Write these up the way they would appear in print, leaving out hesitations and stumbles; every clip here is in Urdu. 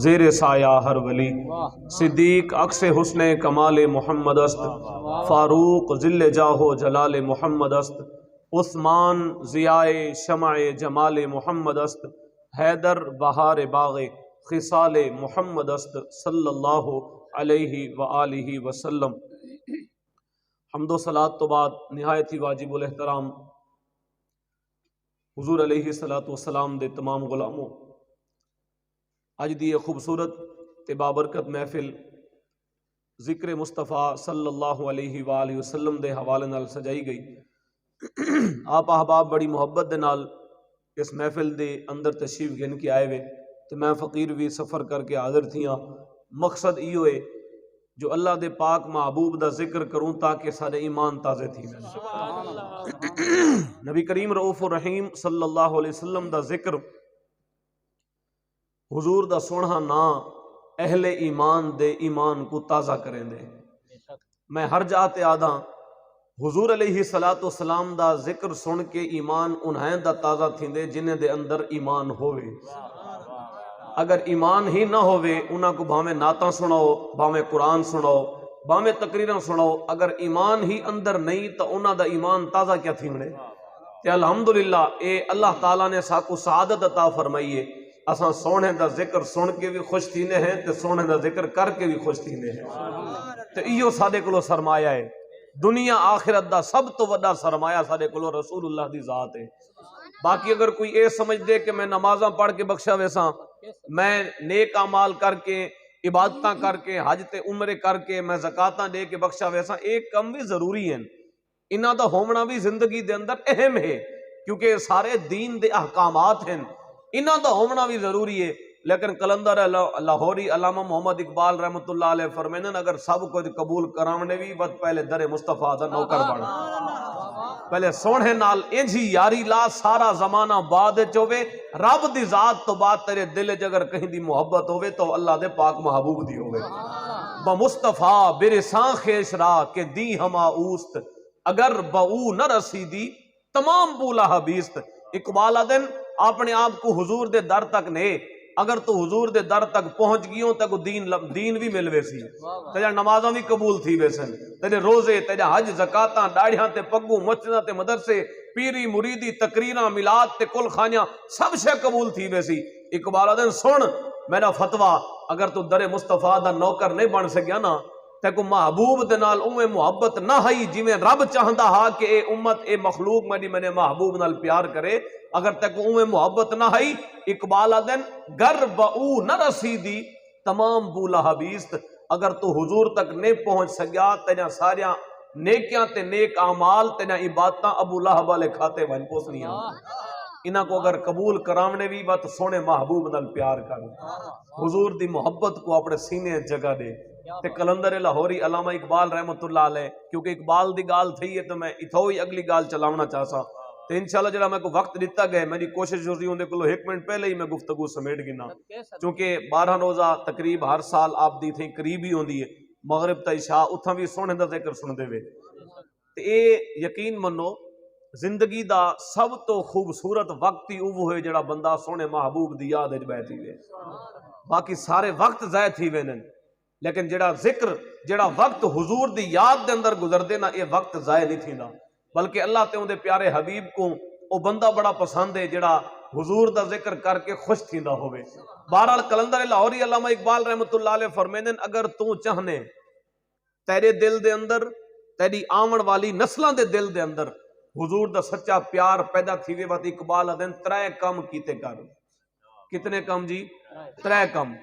زیر سایہ ہر ولی، صدیق عکس حسن کمال محمد است، فاروق ذل جاہ جلال محمد است، عثمان ضیاء شمع جمال محمد است، حیدر بہار باغ خصال محمد است، صلی اللہ علیہ وآلہ وسلم۔ حمد و صلاۃ تو بعد نہایت ہی واجب الاحترام حضور علیہ الصلوۃ والسلام دے تمام غلاموں، اج دی خوبصورت تے بابرکت محفل ذکر مصطفیٰ صلی اللہ علیہ وآلہ وسلم دے حوالے نال سجائی گئی۔ آپ احباب بڑی محبت دے نال اس محفل دے اندر تشریف گن کے آئے ہوئے، تو میں فقیر بھی سفر کر کے حاضر تھیاں۔ مقصد ایو ہے جو اللہ دے پاک محبوب دا ذکر کروں تاکہ سارے ایمان تازے تھی۔ نبی کریم رؤوف الرحیم صلی اللہ علیہ وسلم دا ذکر، حضور دا سونا نا اہل ایمان دے ایمان کو تازہ کریں دے۔ میں ہر جاتے آدھا حضور علیہ الصلوۃ والسلام دا ذکر سن کے ایمان انہیں دا تازہ تھیندے جنہیں دے اندر ایمان ہوئے۔ اگر ایمان ہی نہ ہوئے انہاں کو بھاویں نعتاں سناؤ، بھاویں قرآن سناؤ، بھاویں تقریراں سناؤ، اگر ایمان ہی اندر نہیں تو انہاں دا ایمان تازہ کیا تھیندے۔ تے الحمدللہ اے اللہ تعالیٰ نے ساکو سعادت عطا فرمائیے، اساں سونے دا ذکر سن کے بھی خوش تھینے ہیں تے سونے دا ذکر کر کے بھی خوش تھینے ہیں۔ تے ایو ساڈے کولو سرمایہ ہے، دنیا آخرت دا سب تو وڈا سرمایہ ساڈے کولو رسول اللہ دی ذات ہے۔ باقی اگر کوئی اے سمجھ دے کہ میں نمازاں پڑھ کے بخشا ویساں، میں نیک اعمال کر کے عبادتاں کر کے حج تے عمرے کر کے میں زکاتاں دے کے بخشا ویساں، ایک کم بھی ضروری ہیں، انہاں دا ہونا بھی زندگی دے اندر اہم ہے، کیونکہ سارے دین دے احکامات ہیں، انہاں دا ہونا بھی ضروری ہے۔ لیکن قلندر لاہوری علامہ محمد اقبال رحمۃ اللہ علیہ فرمائن اگر سب کچھ قبول کراونے بھی بس پہلے در مصطفیٰ دا نوکر بن، پہلے سونے نال انجھی یاری لا سارا زمانہ بعد چوے، رب دی ذات تو بعد تیرے دل اگر کہیں دی محبت ہوئے تو اللہ دے پاک محبوب دی ہوئے۔ بمصطفیٰ برساں خیش را کہ دی ہما اوست، اگر بہو نہ رسیدی تمام بولا حبیست۔ اقبال دن اپنے آپ کو حضور دے در تک نے، اگر تو حضور دے در تک پہنچ گیوں تک دین بھی ملوے سی، تیرا نمازاں بھی قبول تھی ویسن، تیرے روزے، تیرا حج، زکاتاں، ڈاڑیاں تے پگوں، مسجداں تے مدرسے، پیری مریدی، تقریراں، میلاد تے کل خانیاں سب سے قبول تھی ویسی۔ اقبال دن سن میرا فتویٰ، اگر تو در مصطفیٰ دا نوکر نہیں بن سکیا نا تے کو محبوب دے نال اوے محبت نہ ہئی جویں رب چاہندا ہا کہ اے امت اے مخلوق میں محبوب نال پیار کرے، اگر تک اوے محبت نہ ہئی، اقبال دن گر بہو نہ رسیدی تمام بولا حبیست، اگر تو حضور تک نہیں پہنچ سکیا تیرا ساریاں نیکیاں تے نیک اعمال تیرا عبادتاں ابو لہب والے کھاتے ون پوسنیاں۔ انہاں کو اگر قبول کراونے بھی بات سونے محبوب نال پیار کر، حضور دی محبت کو اپنے سینے جگہ دے۔ تے قلندر لاہوری علامہ اقبال رحمۃ اللہ علیہ، کیونکہ اقبال دی گال تھی ہے تو میں اتھو ہی اگلی گال چلاونا چاہسا، تو انشاءاللہ جڑا میں کو وقت دیتا گئے میری کوشش ہو رہی ہوں کو 1 منٹ پہلے ہی میں گفتگو سمیٹ گنا، چونکہ 12 روزہ تقریب ہر سال آپ دی تھیں قریب ہی ہوندی ہے، مغرب تا عشاء اتھاں بھی سونے دا ذکر سن دے وے۔ تے اے یقین منو زندگی دا سب تو خوبصورت وقت ہی اوہ ہوئے جڑا بندہ سونے محبوب دی یاد وچ بیٹھی وے، باقی سارے وقت ضائع تھی وینن، لیکن جڑا ذکر جڑا وقت حضور دی یاد دے اندر گزر دے نا یہ وقت ضائع نہیں تھیندا، بلکہ اللہ تے اندے پیارے حبیب کو او بندہ بڑا پسند ہے جڑا حضور دا ذکر کر کے خوش تھیندا ہوئے۔ بہرحال قلندر لاہوری علامہ اقبال رحمۃ اللہ علیہ فرمیندن اگر تو چاہنے تیرے دل دے اندر تیری آمن والی نسلاں دے دل دے اندر حضور دا سچا پیار پیدا تھی وے وقت اقبال دن 3 کم کیتے کر۔ کتنے کم جی؟ 3 کم۔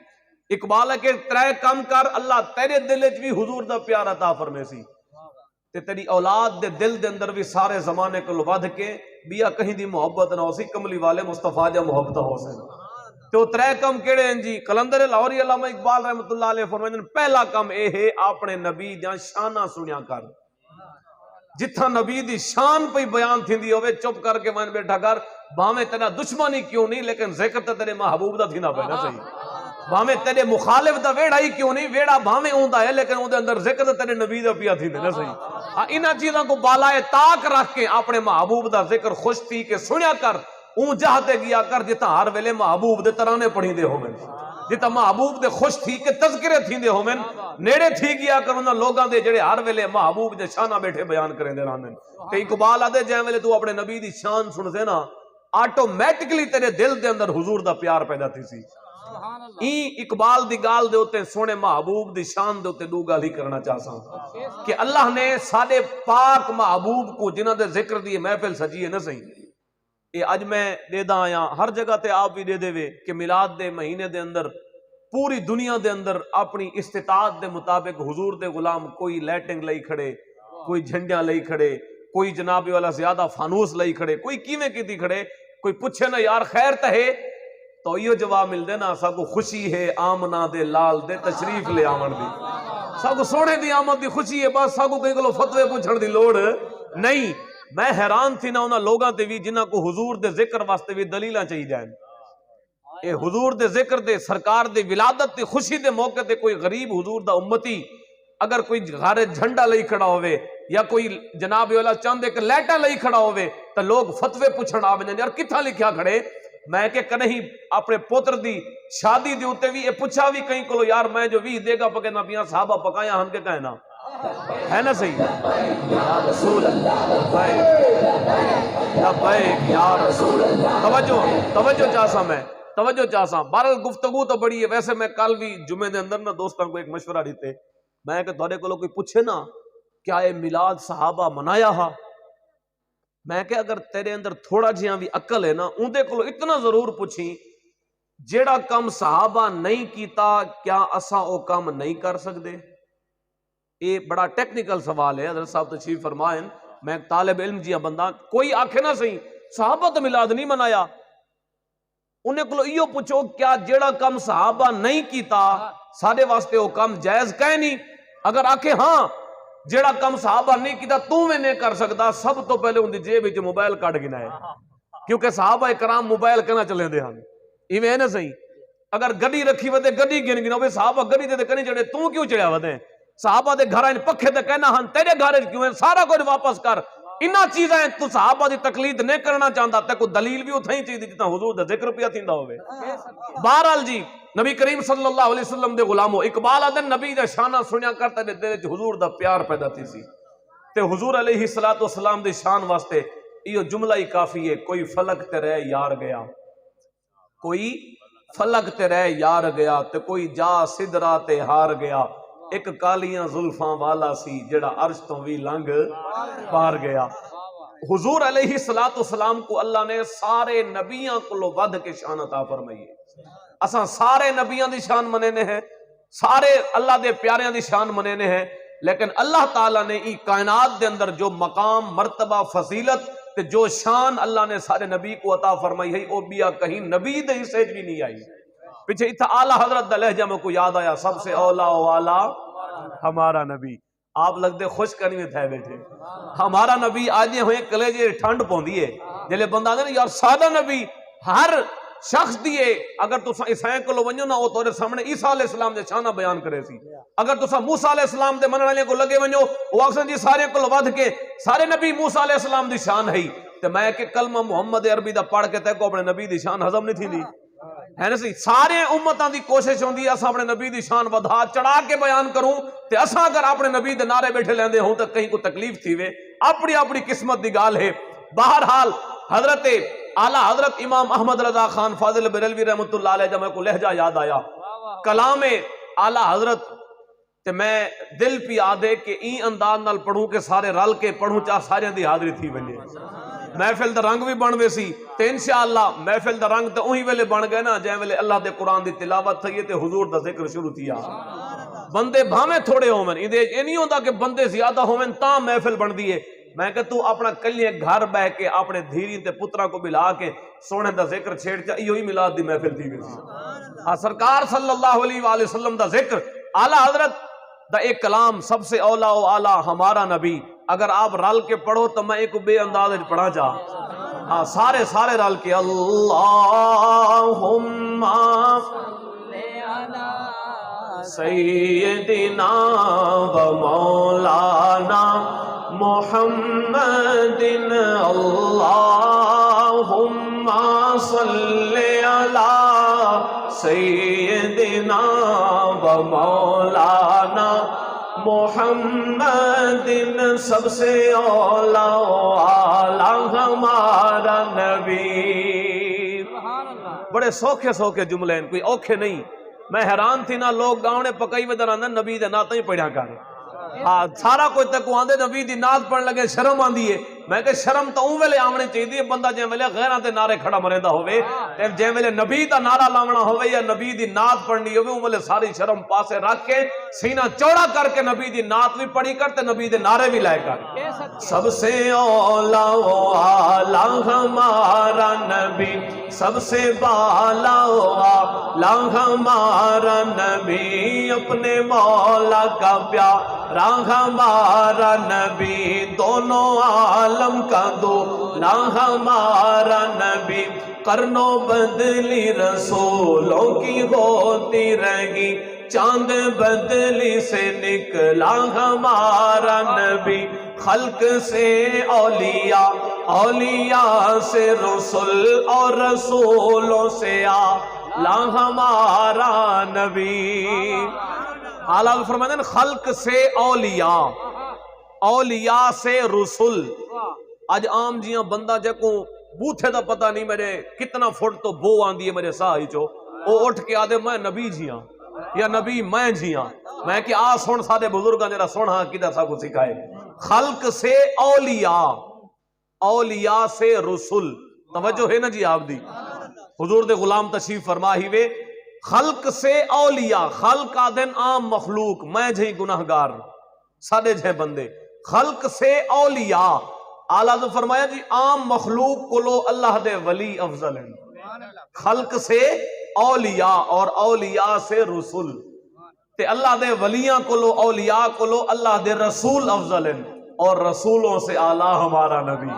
اقبال ہے کہ 3 کم کر اللہ تیرے دل وچ بھی حضور دا پیار عطا فرمے سی، تے تیری اولاد دے دل دے اندر بھی سارے زمانے کو ود کے بیا کہیں دی محبت نہ ہو سی، کملی والے مصطفیٰ جا محبت ہو سی۔ تو 3 کم کیڑے ہیں جی؟ قلندر لاہوری علامہ اقبال رحمۃ اللہ علیہ فرمائیں پہلا کم اے ہے اپنے نبی جا شانہ سنیا کر، جتھا نبی دی شان پہ بیان تھیندی ہوئے چپ کر کے وہاں بیٹھا کر، بھاویں تیرا دشمنی کیوں نہیں لیکن ذکر تے تیرے محبوب دا تھینا پہ نا صحیح، بھاویں تیرے مخالف دا ویڑا ہی کیوں نہیں، ویڑا بھاویں ہوندا ہے لیکن اون دے اندر ذکر تے تیرے نبی دا پیا تھیندے نا صحیح۔ انہاں چیزاں کو بالائے طاق رکھ کے اپنے محبوب دا ذکر خوش تھی کہ سنیا کر، اون جہتے گیا کر جتا ہر ویلے محبوب دے ترانے پڑھی دے ہوئے۔ جتا محبوب دے خوش تھی کہ تذکرے تھی دے ہومن نیڑے تھی گیا کرنا لوگاں دے جڑے ہر ویلے محبوب دے شانہ بیٹھے بیان کریں دے رہنے کہ اقبال آدھے جائیں ویلے تو اپنے نبی دی شان سن سے نا آٹومیٹکلی تیرے دل دے اندر حضور دا پیار پیدا تھی سی این اقبال دی گال دے ہوتے سونے محبوب دی شان دے ہوتے دو گال ہی کرنا چاہساں کہ اللہ نے سارے پاک محبوب کو جنہ دے ذکر دی محفل سجیے نہ سہی یہ اج میں دے دا آیا ہر جگہ تے آپ بھی دے دے وے کہ میلاد دے مہینے دے اندر پوری دنیا دے اندر اپنی استطاعت دے مطابق حضور دے غلام کوئی لائٹنگ لئی کھڑے کوئی جھنڈیاں لئی کھڑے کوئی جناب والا زیادہ فانوس لئی کھڑے کوئی کیویں کیتی کھڑے کوئی پوچھے نا یار خیر تہے تو یہ جواب مل دے نا سب کو خوشی ہے آمنہ دے لال دے تشریف لے آمن دی سب کو سونے دی آمد دی خوشی ہے بس سب کو کہیں کلو فتوے پوچھن دی لوڑ نہیں میں حیران تھی نا انہاں لوگاں تے بھی جنہاں کو حضور دے ذکر واسطے بھی دلیلاں چاہی جائیں اے حضور دے ذکر دے سرکار دے ولادت دے خوشی دے موقع تے کوئی غریب حضور دا امتی اگر کوئی گھر جھنڈا لئی کھڑا ہوئے یا کوئی جناب والا چاند ایک لیٹا لئی کھڑا ہوئے تو لوگ فتوے پوچھن آویں یار کتھا لکھیا کھڑے میں کہ کنہیں اپنے پوتر دی شادی دی ہوتے بھی یہ پوچھا بھی کہیں کلو یار میں جو بھی دے گا پکے نبیاں صحابہ پکایا ہم کے کہنا ہے نا صحیح یا رسول اللہ لبیک یا رسول اللہ توجہ چاہساں بہرحال گفتگو تو بڑی ہے ویسے میں کل بھی جمعے دے اندر نا دوستاں کو ایک مشورہ دیتے میں کہ تھوڑے کو کوئی پوچھے نا کیا یہ میلاد صحابہ منایا ہا میں کہ اگر تیرے اندر تھوڑا جہاں بھی عقل ہے نا اندے کو اتنا ضرور پوچھی جیڑا کم صحابہ نہیں کیتا کیا اساں او کم نہیں کر سکتے یہ بڑا ٹیکنیکل سوال ہے حضرت صاحب تشریف فرمائیں میں ایک طالب علم جیا بندہ کوئی آنکھے نہ صحیح صحابہ تو میلاد نہیں منایا انہیں کو ایو پوچھو کیا جیڑا کم صحابہ نہیں کیتا سارے واسطے وہ کم جائز کہے نہیں اگر آکھے ہاں جیڑا کم صحابہ نہیں کیتا تو میں نہیں کر سکتا سب تو پہلے ان دی جیب وچ موبائل کٹ گنا ہے کیونکہ صحابہ کرام موبائل کنا چلے دے ہن ایویں ہے نا صحیح اگر گڈی رکھی وتے گڈی گن گنا اوے صحابہ گڈی تے کنی چڑھے تو کیوں چڑھیا وتے صحابہ دے گھراں پکھے تے کہنا ہن تیرے گھر کیوں ہے سارا کچھ واپس کر انہاں چیزاں تو صحابہ دی تقلید نہیں کرنا چاہتا تے کوئی دلیل بھی اتھائی چاہیے جتنا حضور دا ذکر پیا تھیندا ہوے بہرحال جی نبی کریم صلی اللہ علیہ وسلم دے غلامو اقبال آدن نبی دا شانہ سنیا کرتا دے دل وچ حضور دا پیار پیدا تھی سی تے حضور علیہ الصلوۃ والسلام دی شان واسطے ایو جملہ ہی کافی ہے کوئی فلک تے رہ یار گیا کوئی فلک تے رہ یار گیا تے کوئی جا سدرا تے ہار گیا ایک کالیاں زلفاں والا سی جڑا عرش تو بھی لنگ پار گیا حضور علیہ الصلوۃ والسلام کو اللہ نے سارے نبیاں کو ود کے شان عطا فرمائی ہے اساں سارے نبیاں دی شان منینے ہیں سارے اللہ دے پیاریاں دی شان منینے ہیں لیکن اللہ تعالیٰ نے ای کائنات دے اندر جو مقام مرتبہ فضیلت تے جو شان اللہ نے سارے نبی کو عطا فرمائی ہے وہ بیا کہیں نبی دے حصے بھی نہیں آئی پیچھے اتھا اعلیٰ حضرت دا لہجہ میں کو یاد آیا سب سے اولا والا ہمارا نبی آپ لگ دے خوش کرنی میں تھے بیٹھے ہمارا نبی آجے ہوئے کلیجے ٹھنڈ پوندی ہے جلے بندہ دے نا یار سادہ نبی ہر شخص دیئے اگر تسا عیسائیں کو لو ونجو نا وہ تورے سامنے عیسیٰ علیہ السلام دے شانہ بیان کرے سی اگر تسا موسیٰ علیہ السلام دے منن والے کو لگے ونجو وہ اکثر جی سارے کو لو ود کے سارے نبی موسیٰ علیہ السلام دی شان ہے تے میں کہ کلمہ محمد عربی دا پڑھ کے تے کو اپنے نبی دی شان ہضم نہیں تھی دی ہے نا سی سارے امتاں دی کوشش ہوندی ہے اساں اپنے نبی دی شان ودھا چڑھا کے بیان کروں تے اساں اگر اپنے نبی دے نعرے بیٹھے لیندے ہوں تے کہیں کو تکلیف تھی وے اپنی اپنی قسمت دی گال ہے بہرحال حضرت اعلیٰ حضرت امام احمد رضا خان فاضل بریلوی رحمۃ اللہ علیہ جب میں کو لہجہ یاد آیا کلام اعلیٰ حضرت تے میں دل پی آدھے کہ این انداز نال پڑھوں کہ سارے رل کے پڑھوں چاہ سارے دی حاضری تھی ونجے محفل دا رنگ بھی بن وے سی تے انشاءاللہ محفل دا رنگ تے اوہی ویلے بن گئے نا جے ویلے اللہ دے قرآن دی تلاوت تھی تے حضور دا ذکر شروع تھیا بندے بھامے تھوڑے ہومن یہ نہیں ہوندا کہ بندے زیادہ ہومن تاں محفل بن دیئے میں کہ تو اپنا کلیے گھر بہ کے اپنے دھیری تے پترہ کو ملا کے سونے دا ذکر چھیڑ چا ایو ہی میلاد دی محفل تھی گئی سرکار صلی اللہ علیہ وآلہ وسلم دا ذکر اعلیٰ حضرت دا ایک کلام سب سے اولا و اعلیٰ ہمارا نبی اگر آپ رل کے پڑھو تو میں ایک بے انداز پڑھا جا ہاں سارے رل کے اللہم سیدنا و مولانا محمد اللہم صلی علی سیدنا و مولانا محمد سب سے اولا و اعلیٰ ہمارا نبی. بڑے سوکھے سوکھے جملے ہیں، کوئی اوکھے نہیں. میں حیران تھی نا، لوگ گاؤں پکائی میں در آندن نبی دے نعت ہی پڑھیا کر. ہاں سارا کوئی تک آندے نبی دی نعت پڑھن لگے شرم آندی ہے. میں کہ شرم تو اون ویلے آمنی چاہیے بندہ جے ویلے غیراں دے نعرے کھڑا مریندا ہوئے تے جے ویلے نبی دا نعرہ لاونا ہوئے یا نبی دی نعت پڑھنی ہوئے اون ویلے ساری شرم پاسے رکھ کے سینہ چوڑا کر کے نبی دی نعت بھی پڑھی کر تے نبی دے نعرے بھی لائے کر. سب سے اولا و اعلیٰ ہمارا نبی، سب سے بالا و اعلیٰ ہمارا نبی، اپنے مولا کا پیارا ہمارا نبی، دونوں عالم کا دولا ہمارا نبی، قرنوں بدلی رسولوں کی ہوتی رہی، چاند بدلی سے نکلا ہمارا نبی، خلق سے اولیاء، اولیاء سے رسول اور رسولوں سے اعلیٰ ہمارا نبی. اعلیٰ فرماتے ہیں خلق سے اولیاء، اولیاء سے رسول. آج عام جیاں بندہ جے کو بوتھے دا پتہ نہیں میرے کتنا فٹ تو بو آندی ہے میرے ساہ ہی چو، او اٹھ کے آدھے میں نبی جیاں یا نبی میں جیاں. میں کہ آ سن سارے بزرگاں جرا سن ہاں کدھر سا کو سکھائے. خلق سے اولیاء، اولیاء سے رسول. توجہ ہے نا جی آپ دی. حضور دے غلام تشریف فرما ہی وے خلق سے اولیاء. خلق آدھن عام مخلوق، میں جہی گناہگار سادے جہے بندے. خلق سے اولیاء، اعلیٰ نے فرمایا جی عام مخلوق کو لو اللہ دے ولی افضل ہیں. خلق سے اولیاء اور اولیاء سے رسول. تے اللہ دے ولیاں کو لو، اولیاء کو لو اللہ دے رسول افضل ہیں، اور رسولوں سے اعلیٰ ہمارا نبی.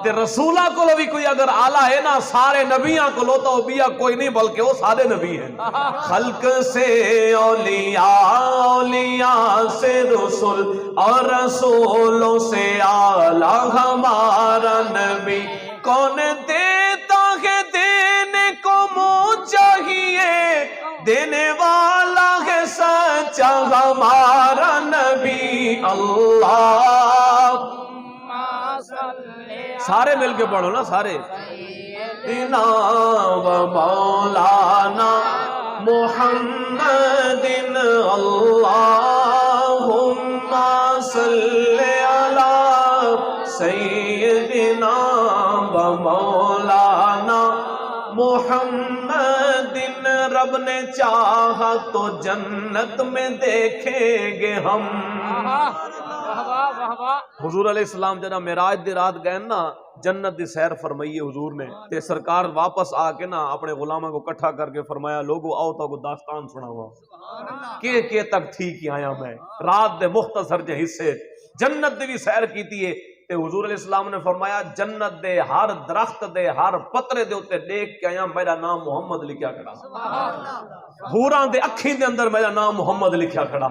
تے رسولہ کو لو بھی کوئی اگر اعلیٰ ہے نا، سارے نبیاں کو لو تو بیا کوئی نہیں بلکہ وہ سارے نبی ہیں. خلق سے اولیاء، اولیاء سے رسول اور رسولوں سے اعلیٰ ہمارا نبی. کون دیتا ہے دینے کو منہ چاہیے، دینے والا ہے سچا ہمارا نبی. اللہ سارے مل کے پڑھو نا سارے. سیدنا و مولانا محمد اللہم صلی علی سیدنا و مولانا محمد. رب نے چاہا تو جنت میں دیکھیں گے ہم. حضور علیہ السلام جنا معراج دی رات گئے نا، جنت دی سیر فرمائی ہے حضور نے. تے سرکار واپس آ کے نا اپنے غلاموں کو کٹھا کر کے فرمایا لوگو آؤ تو کو داستان سناوا کہ تک تھی کی آیا میں. رات دے مختصر جے حصے جنت دی بھی سیر کیتی ہے. تے حضور علیہ السلام نے فرمایا جنت دے ہر درخت دے ہر پترے دے اتے دیکھ کے آیا میرا نام محمد لکھیا کھڑا. حوراں دے اکھیں دے اندر میرا نام محمد لکھیا کھڑا.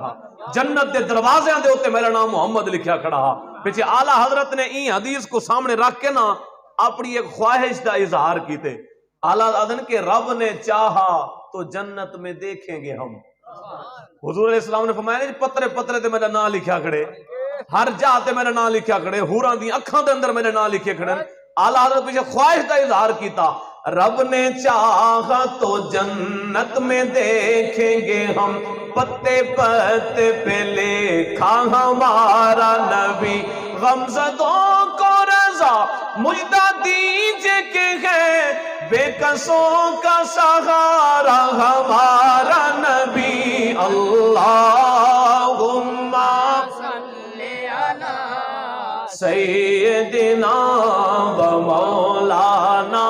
جنت دے دروازے دے اتے میرا نام محمد لکھیا کھڑا. پیچھے اعلیٰ حضرت نے این حدیث کو سامنے رکھ کے نا اپنی ایک خواہش دا اظہار کیتے. اعلیٰ حضرت کے رب نے چاہا تو جنت میں دیکھیں گے ہم. حضور علیہ السلام نے فرمایا پترے پترے تے میرا نام لکھیا کھڑے، ہر جاتے میرا نام لکھیا کھڑے، حوراں دی اکھاں دے اندر میرے نام لکھے کھڑے. اعلیٰ حضرت پیچھے خواہش دا اظہار کیتا. رب نے چاہا تو جنت میں دیکھیں گے ہم، پتے پتے پہ لکھا ہمارا نبی. غمزدوں کو رضا مجدہ دیجے کہ ہے بے کسوں کا سہارا ہمارا نبی. اللہم صلی علی سیدنا و مولانا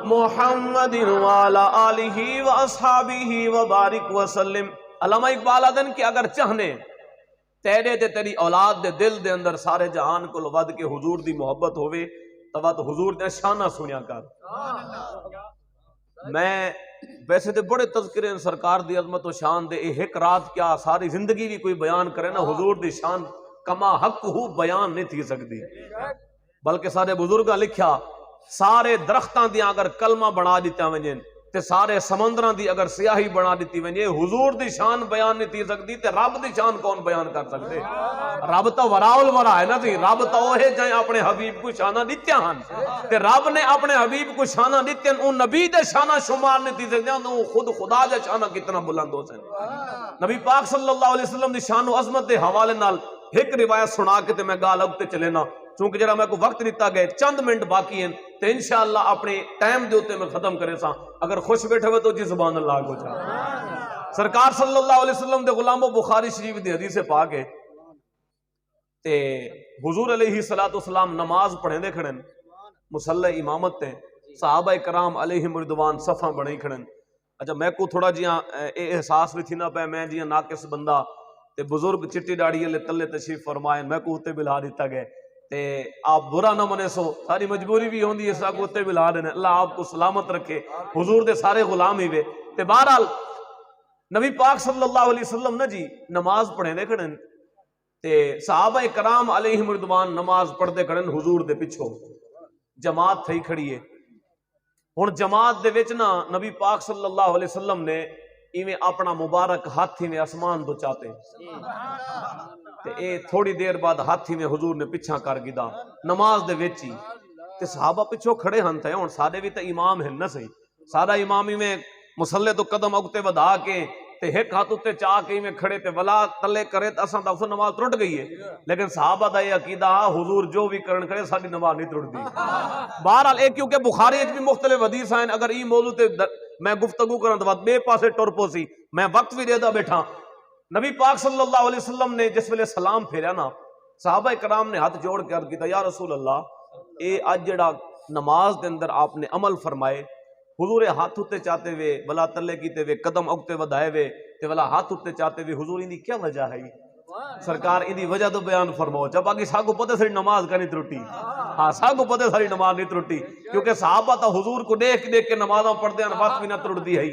محمد وعلی آلہ و اصحابہ و بارک وسلم. علامہ اقبال آدن کہ اگر چاہنے تیرے تے تیری اولاد دے دل دے اندر سارے جہان کو ود کے حضور دی محبت ہوئے تو حضور دے شانہ سنیا کر. میں ویسے تے بڑے تذکرے ہیں سرکار دی عظمت و شان دے. ایک رات کیا ساری زندگی بھی کوئی بیان کرے نا حضور دی شان کما حق ہو بیان نہیں تھی سکتی. بلکہ سارے بزرگاں لکھیا سارے درختاں دیاں اگر کلمہ بنا دیتا وجن تے سارے سمندراں دی اگر سیاہی بنا دیتی ونجے حضور دی شان بیان نہیں تھی سکتی تے رب دی شان کون بیان کر سکتے؟ رب تو وراء الورا ہے نا سی، رب تو اوہے جائیں اپنے حبیب کو شانہ دیتیا ہن تے رب نے اپنے حبیب کو شانہ دیتیا ہن، اون نبی دے شانہ شمار نہیں تھی سکتے، اون خود خدا دے شانہ کتنا بلند ہو سکتے۔ نبی پاک صلی اللہ علیہ وسلم دی شان و عظمت دے حوالے نال ایک روایت سنا کے تے میں گال اگتے چلے نا، چونکہ جڑا میں کو وقت دیتا گئے چند منٹ باقی ہیں تو انشاءاللہ اپنے ٹائم دے ہوتے میں ختم کرے سا، اگر خوش بیٹھے ہوئے تو جی زبان اللہ کو جا۔ سرکار صلی اللہ علیہ وسلم دے غلام و بخاری شریف دے حدیث پاک ہے تے حضور علیہ السلام نماز پڑھیں دے کھڑن، مصلی امامت تے صحابہ کرام علیہم رضوان صفحہ بڑھیں کھڑن۔ اچھا میں کو تھوڑا جیاں احساس بھی تھی نہ پہ میں جیاں ناقص بندہ تے بزرگ چٹی ڈاڑی علیہ تلے تشریف فرمائیں، میں کو ہوتے بلا دیتا گئے تے آپ برا نہ منے سو، ساری مجبوری بھی ہوندی ہے سا کو ہوتے بلا دینے، اللہ آپ کو سلامت رکھے، حضور دے سارے غلام ہی وے تے بہرحال نبی پاک صلی اللہ علیہ وسلم نا جی نماز پڑھیں دے کھڑن تے صحابہ کرام علیہم رضوان نماز پڑھ دے کھڑن حضور دے پچھو، جماعت تھی کھڑی ہے۔ ہن جماعت دے وچ نا نبی پاک صلی اللہ علیہ وسلم نے ایویں اپنا مبارک ہاتھی میں آسمان تو چاہتے تے اے تھوڑی دیر بعد ہاتھی میں حضور نے پیچھا کر گدا نماز دے وچ ہی تے صحابہ پیچھو کھڑے ہن تے ہن سارے بھی تے امام ہیں نہ صحیح، سارا امام میں مصلی تو قدم اگتے ودا کے تے ایک ہاتھ اتے چاہ کے میں کھڑے تے ولا تلے کرے تے اساں دا نماز ٹوٹ گئی ہے، لیکن صحابہ دا یہ عقیدہ حضور جو بھی کرن کرے ساری نماز نہیں ٹوٹ دی۔ بہرحال ایک کیونکہ بخاری وچ بھی مختلف حدیث ہیں، اگر ای موضوع تے میں گفتگو کرن تو بے پاسے ٹر پوسی میں وقت بھی دے دا بیٹھا۔ نبی پاک صلی اللہ علیہ وسلم نے جس ویلے سلام پھیریا نا صحابہ کرام نے ہاتھ جوڑ کے عرض کیتا یا رسول اللہ اے اج جڑا نماز دے اندر آپ نے عمل فرمائے، حضور ہاتھ اتے چاہتے ہوئے بلا تلے کیتے ہوئے قدم اگتے ودائے ہوئے تے بلا ہاتھ اتے چاہتے ہوئے، حضور ان دی کیا وجہ ہے؟ سرکار ان دی وجہ تو بیان فرماؤ، جب آگے ساگو پتہ ساری نماز کا نہیں ترٹی، ہاں ساگو پتہ ساری نماز نہیں ترٹی، کیونکہ صحابہ تا حضور کو دیکھ دیکھ کے نمازاں پڑھ دیاں وقت بھی نہ ترٹ دی ہے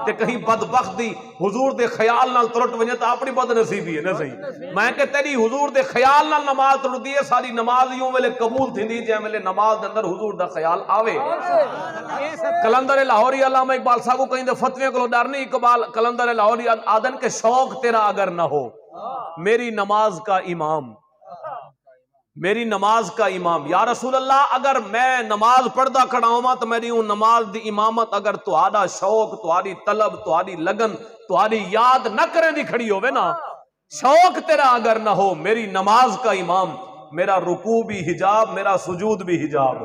تے کہیں بدبخت دی حضور دے خیال نال ترٹ ونجے تا اپنی بد نصیبی ہے نا صحیح۔ میں کہ تیری حضور دے خیال نال نماز ترٹ دی ہے، ساری نماز یوں ویلے قبول تھی دی جے ویلے نماز دے اندر حضور دا خیال آوے۔ کلندر لاہوری علامہ اقبال صاحب کہیں دے فتوے کو ڈر نہیں، اقبال کلندر لاہوری آدن کے شوق تیرا اگر نہ ہو میری نماز کا امام، میری نماز کا امام، یا رسول اللہ اگر میں نماز پڑھدا کھڑا ہوں تو میری ہوں نماز دی امامت اگر تہاڈا شوق، تہاڈی طلب، تہاڈی لگن، تہاڈی یاد نہ کریں دی کھڑی ہوے نا، شوق تیرا اگر نہ ہو میری نماز کا امام، میرا رکوع بھی حجاب، میرا سجود بھی حجاب،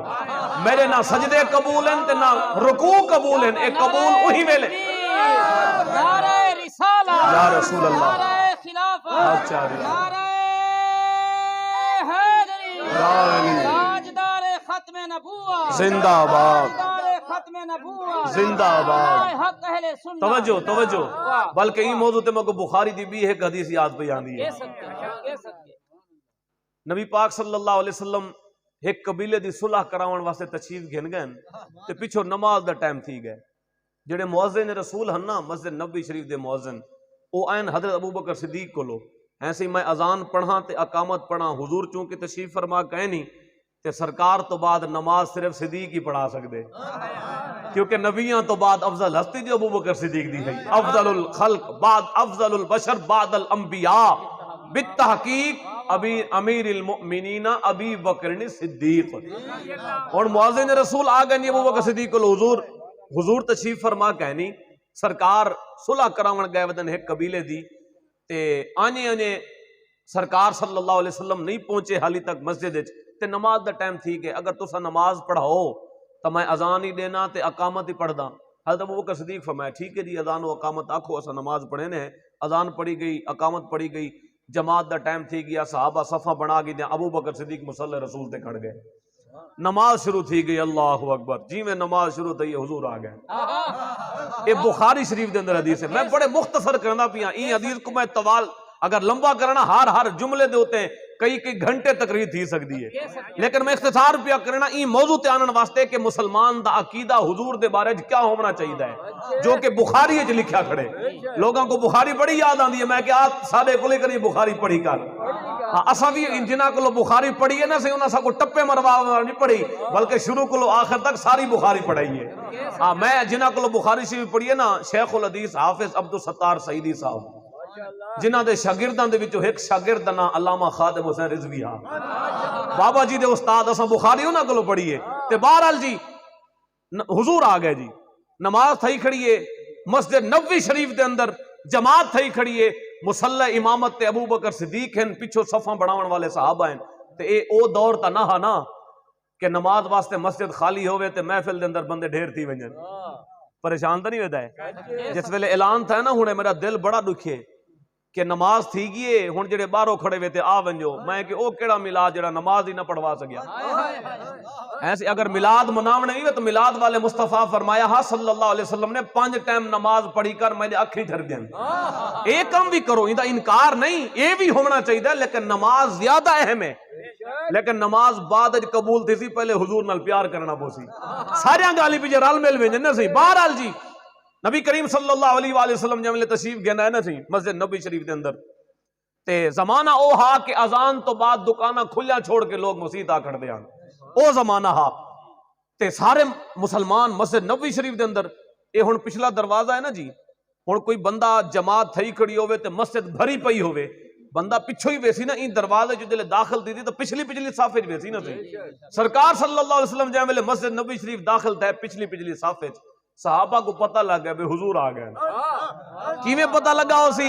میرے نہ سجدے قبول ہیں تے نہ رکوع قبول ہیں، ایک قبول وہی ویلے نعرہ رسالہ یا رسول اللہ، نعرہ خلافت، اچھا نعرہ حیدری، تاجدار ختم نبوت، زندہ باد، تاجدار ختم نبوت، زندہ باد۔ حق اہل سنت۔ توجہ توجہ، بلکہ یہ موضوع تے میں کو بخاری دی بھی ایک حدیث یاد پہ آندی ہے۔ کہہ سکتے نبی پاک صلی اللہ علیہ وسلم ایک قبیلے دی صلح کراون واسطے تشریف گھن گئے تے پیچھو نماز دا ٹائم تھی گئے، جڑے مؤذن رسول ہن نا مسجد نبوی شریف دے مؤذن او آئین حضرت ابوبکر صدیق کو لو ایسے میں اذان پڑھاں تے اقامت پڑھاں، حضور چونکہ تشریف فرما کہیں نہیں تے سرکار تو بعد نماز صرف صدیق ہی پڑھا سکدے، کیونکہ نبیاں تو بعد افضل ہستی جو ابوبکر صدیق دی ہے، افضل الخلق بعد افضل البشر بعد الانبیاء بالتحقیق ابی امیر المؤمنین ابی بکر صدیق۔ اور مؤذن رسول آگئے نہیں ابوبکر صدیق کو حضور تشریف فرما کہنی سرکار صلح کراون گئے ودن ایک قبیلے دی تے آنے سرکار صلی اللہ علیہ وسلم نہیں پہنچے حالی تک مسجد تے نماز دا ٹائم تھی کہ اگر تسا نماز پڑھاؤ تو میں اذان ہی دینا تے اقامت ہی پڑھ دا۔ حضرت ابوبکر صدیق فرمایا ٹھیک ہے جی اذان و اقامت آکھو اسا نماز پڑھے نے، اذان پڑھی گئی، اقامت پڑھی گئی، جماعت دا ٹائم تھی گیا، صحابہ صفحہ بنا گئی دیا، ابوبکر صدیق مصلی رسول تے کھڑ گئے، نماز شروع تھی گئی، اللہ اکبر، جی میں نماز شروع تھی حضور آ گئے۔ یہ بخاری شریف دے اندر حدیث ہے، میں بڑے مختصر کرنا پیا، این حدیث کو میں طوال اگر لمبا کرنا ہر جملے دے ہوتے ہیں کئی گھنٹے تقریر تھی سکتی ہے، لیکن میں اختصار پیا کرنا این موضوع تے آنن واسطے کہ مسلمان دا عقیدہ حضور دے بارے کیا ہونا چاہیے ہے، جو کہ بخاری وچ لکھیا کھڑے۔ لوگوں کو بخاری بڑی یاد آندی ہے، میں کہ آپ سارے کولے کری بخاری پڑھی کر اسا بھی جنہاں کو بخاری پڑھی ہے نا سے انہاں سا کو ٹپے مروا نہیں پڑھی بلکہ شروع کو آخر تک ساری بخاری پڑھائی ہے. میں جنہاں کو بخاری شریف پڑھی ہے نا شیخ الحدیث حافظ عبدالستار سعیدی صاحب جنہاں دے شاگرداں دے وچوں ایک شاگرد نا علامہ خادم حسین رضوی ہاں بابا جی دے استاد اساں بخاری انہاں کو پڑھی ہے. تے بہرحال جی حضور آ گئے جی نماز تھئی کھڑی ہے مسجد نبوی شریف دے اندر جماعت تھئی کھڑی ہے مصلی امامت تے ابو بکر صدیق ہیں پچھو صفاں بڑھاون والے صحابہ ہیں. تے اے او دور تا نہ نا کہ نماز واسطے مسجد خالی ہوئے تے محفل دے اندر بندے ڈھیر تھی ونجن. پریشان تو نہیں ہوتا ہے جس ویلے اعلان تھا نا ہنے میرا دل بڑا دکھے کہ نماز تھی گئے ہن جڑے باہروں کھڑے ہوئے تے آ ونجو میں کہ او کیڑا میلاد جڑا نماز ہی نہ پڑھوا سکیا. ایسے اگر میلاد مناونے ہوئے تو میلاد والے مصطفیٰ فرمایا ہاں صلی اللہ علیہ وسلم نے 5 ٹائم نماز پڑھی کر میں نے اکھی ٹھر دیں. ایک کم بھی کرو اندہ انکار نہیں یہ بھی ہونا چاہیے لیکن نماز زیادہ اہم ہے. لیکن نماز بعد قبول تھی سی پہلے حضور نال پیار کرنا پوسی ساریاں گالی پیچھے رل مل وینجن نہ سی. بہرحال جی نبی کریم صلی اللہ علیہ وآلہ وسلم جب تشریف گنا ہے نا سی مسجد نبی شریف دے اندر تے زمانہ او ہا کہ اذان تو بعد دکانہ کھلیا چھوڑ کے لوگ مسجد آ کھڑ دے آن او زمانہ ہا تے سارے مسلمان مسجد نبوی شریف دے اندر اے ہن پچھلا دروازہ ہے نا جی ہن کوئی بندہ جماعت تھئی کھڑی ہوئے تے مسجد بھری پئی ہوئے بندہ پچھو ہی ویسی نا این دروازے جو دلے داخل دی تو پچھلی صاف وچ ویسی نا سی. سرکار صلی اللہ علیہ وسلم جے ویلے مسجد نبوی شریف داخل تھے پچھلی صاف وچ صحابہ کو پتہ لگ گیا بے حضور آ گئے. کیویں پتہ لگا ہو سی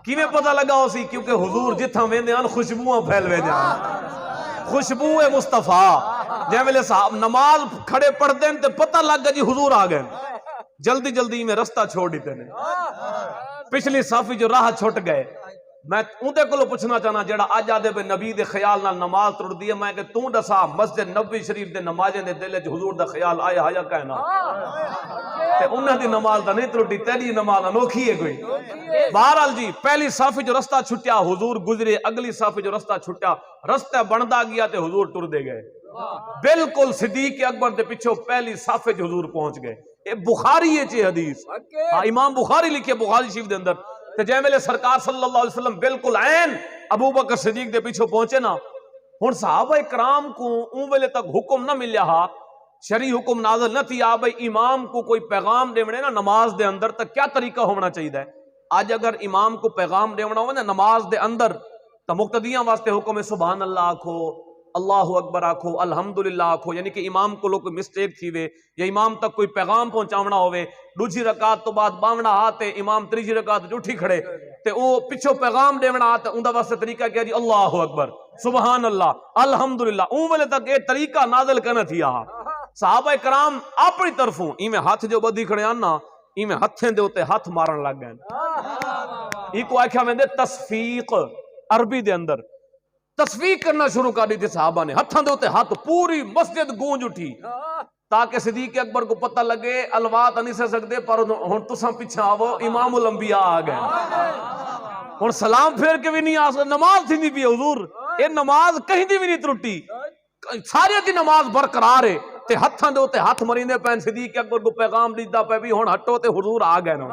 کیویں پتہ لگا ہو سی کیونکہ حضور جتھاں ویندے ہن خوشبوواں پھیل ویندے ہن خوشبو مصطفیٰ جے ویلے صاحب نماز کھڑے پڑھدے تے پتہ لگ گیا جی حضور آ گئے. جلدی میں رستہ چھوڑ دیتے نے پچھلی صافی جو راہ چھٹ گئے. میں اندے کو پوچھنا چاہنا جڑا اج آدے بے نبی دے خیال نال نماز تر دی میں کہ تو دسا مسجد نبوی شریف دے نمازیں دے دل وچ حضور دا خیال آیا یا کہنا تے انہاں دی نماز دا نہیں ترٹی تیری نماز انوکھی ہے کوئی. بہرحال جی پہلی صافی جو رستہ چھٹیا حضور گزرے اگلی صافی جو رستہ چھٹیا رستہ بندا گیا تے حضور ٹر دے گئے بالکل صدیق اکبر دے پیچھے پہلی صافی جو حضور پہنچ گئے. اے بخاری ہے چی حدیث امام بخاری لکھے بخاری شریف دے اندر تے جے ویلے سرکار صلی اللہ علیہ وسلم بالکل عین ابو بکر صدیق دے پیچھے پہنچے نا ہن صحابہ کرام کو اون ویلے تک حکم نہ ملیا ہا شرعی حکم نازل نہ تھی آ بھائی امام کو کوئی پیغام دیونے نا نماز دے اندر تک کیا طریقہ ہونا چاہیے. آج اگر امام کو پیغام دیونا ہو نا نماز دے اندر تو مقتدیاں واسطے حکم ہے سبحان اللہ آکھو اللہ اکبر آکھو الحمدللہ آکھو یعنی کہ امام کو لوگ کوئی مسٹیک تھی وے یا امام تک کوئی پیغام پہنچاونا ہوئے دوسری رکعت تو بعد باونا آتے امام تریجی رکعت اٹھی کھڑے تے او پچھو پیغام دیونا آتے اندہ واسطے طریقہ کیا جی اللہ اکبر سبحان اللہ الحمدللہ اون ویلے تک یہ طریقہ نازل کرنا تھی آہا. صحابہ کرام اپنی طرفوں ایمیں ہاتھ جو بدھی کھڑے آنا ایمیں ہتھیں دے ہوتے ہاتھ مارن لگ گئے. ایک آکھیا میں دے تصفیق عربی دے اندر تصفیق کرنا شروع کر دی تھی صحابہ نے ہتھاں دے ہوتے ہاتھ پوری مسجد گونج اٹھی تاکہ صدیق اکبر کو پتہ لگے الوات نہیں سے سکتے پر ہن تساں پیچھے آو امام الانبیاء آ گئے. ہن سلام پھیر کے بھی نہیں آ سکتے نماز تھی نہیں بھی حضور یہ نماز کہیں دی بھی نہیں ترٹی ساری دی نماز برقرار ہے تے ہتھاں دے ہوتے ہاتھ مریندے پین صدیق اکبر کو پیغام دیتا پہ بھی ہن ہٹو تے حضور آ گئے نا.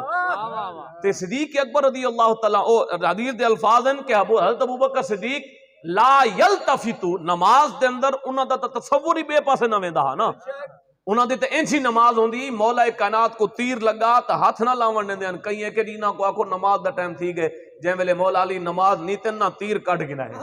تے صدیق اکبر رضی اللہ تعالیٰ او حدیث دے الفاظ ہیں کہ حضرت ابوبکر صدیق لا یلتفتو نماز دے اندر انہاں دا تصور ہی بے پاسے نہ ویندا نا انہاں دی تے اینچی نماز ہوندی مولا کائنات کو تیر لگا تے ہاتھ نہ لاون دیندے ان کئی کہ دینا کو آکھو نماز دا ٹائم تھی گئے جے ویلے مولا علی نماز نیتن نہ تیر کٹ گنا ہے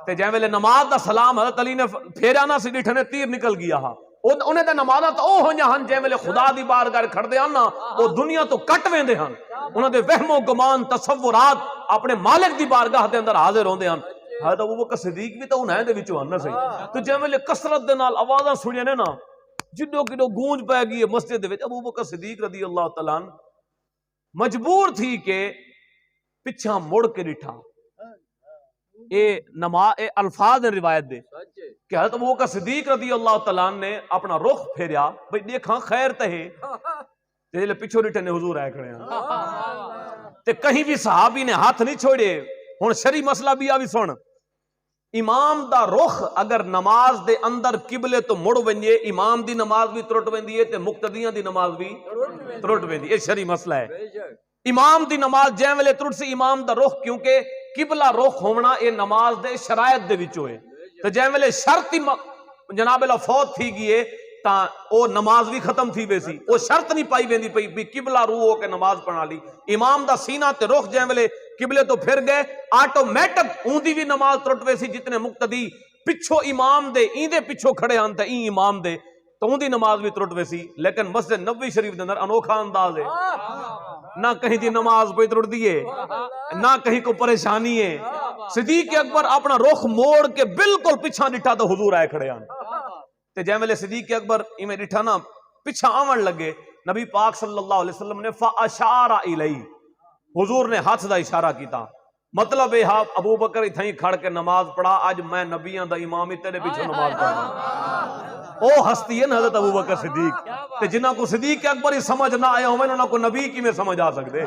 تے جے ویلے نماز دا سلام حضرت علی نے پھیرا نہ سی ڈٹھنے تیر نکل گیا ہا انہیں تے نمازاں تے او ہوندیاں ہن جے ویلے خدا دی بارگاہ کھڑدے ہن نا او دنیا تو کٹ ویندے ہن انہاں دے وہم و گمان تصورات اپنے مالک دی بارگاہ دے اندر حاضر ہوندے ہن. حضرت ابوبکر صدیق بھی تو انہیں دے وچوں ہن نہ صحیح تو جے ویلے کثرت دے نال آوازاں سنیاں نے نا جڈو کڈو گونج پے گئی مسجد دے وچ ابوبکر صدیق رضی اللہ تعالیٰ عنہ مجبور تھی کہ پچھا مڑ کے ڈٹھا اے الفاظ روایت دے کہ حضرت ابوبکر صدیق رضی اللہ تعالیٰ عنہ نے اپنا رخ پھیریا بھئی دیکھاں خیر تہے تے پچھو ڈٹھے نے حضور آئے کھڑے ہیں تے کہیں بھی صحابی نے ہاتھ نہیں چھوڑے. ہن شرعی مسئلہ بھی آ بھی سن امام دا رخ اگر نماز دے اندر قبلے تو مڑ ونجے امام دی نماز بھی ترٹ ویندی ہے تے مقتدیاں دی نماز بھی ترٹ ویندی ہے. یہ شرعی مسئلہ ہے. امام دی نماز جے ویلے ترٹ سی امام دا رخ کیونکہ قبلہ رخ ہونا یہ نماز دے شرائط دے وچوں ہے تے جے ویلے شرط ہی جناب اللہ فوت تھی گئی تا او نماز بھی ختم تھی ویسی او شرط نہیں پائی ویندی پئی بھی قبلہ رو ہو کے نماز پڑھا لی امام دا سینہ تے رخ جے ویلے قبلے تو پھر گئے آٹومیٹک اون دی بھی نماز ٹرٹ ویسی جتنے مقتدی پچھو امام دے این دے پچھو کھڑے ہن تے این امام دے تو ان دی نماز بھی ترٹ ویسی لیکن مسجد نبوی شریف دے اندر انوکھا انداز ہے نہ کہیں دی نماز پہ ترٹ دیئے نہ کہیں کو پریشانی ہے صدیق اکبر اپنا رخ موڑ کے بالکل پیچھا ڈٹھا تو حضور آئے کھڑے ہیں تے جے ویلے صدیق اکبر ایمیں ڈٹھا نا پیچھا آون لگے نبی پاک صلی اللہ علیہ وسلم نے فاشار الی حضور نے ہاتھ دا اشارہ کیتا مطلب ہے ابو بکر اتھائیں کھڑ کے نماز پڑھا آج میں نبیاں دا امام ہی تیرے پیچھے نماز پڑھا او ہستی ہے نا حضرت ابو بکر صدیق تے جنہاں کو صدیق اکبر ہی سمجھ نہ آیا ہوئے انہاں کو نبی کی میں سمجھ آ سکتے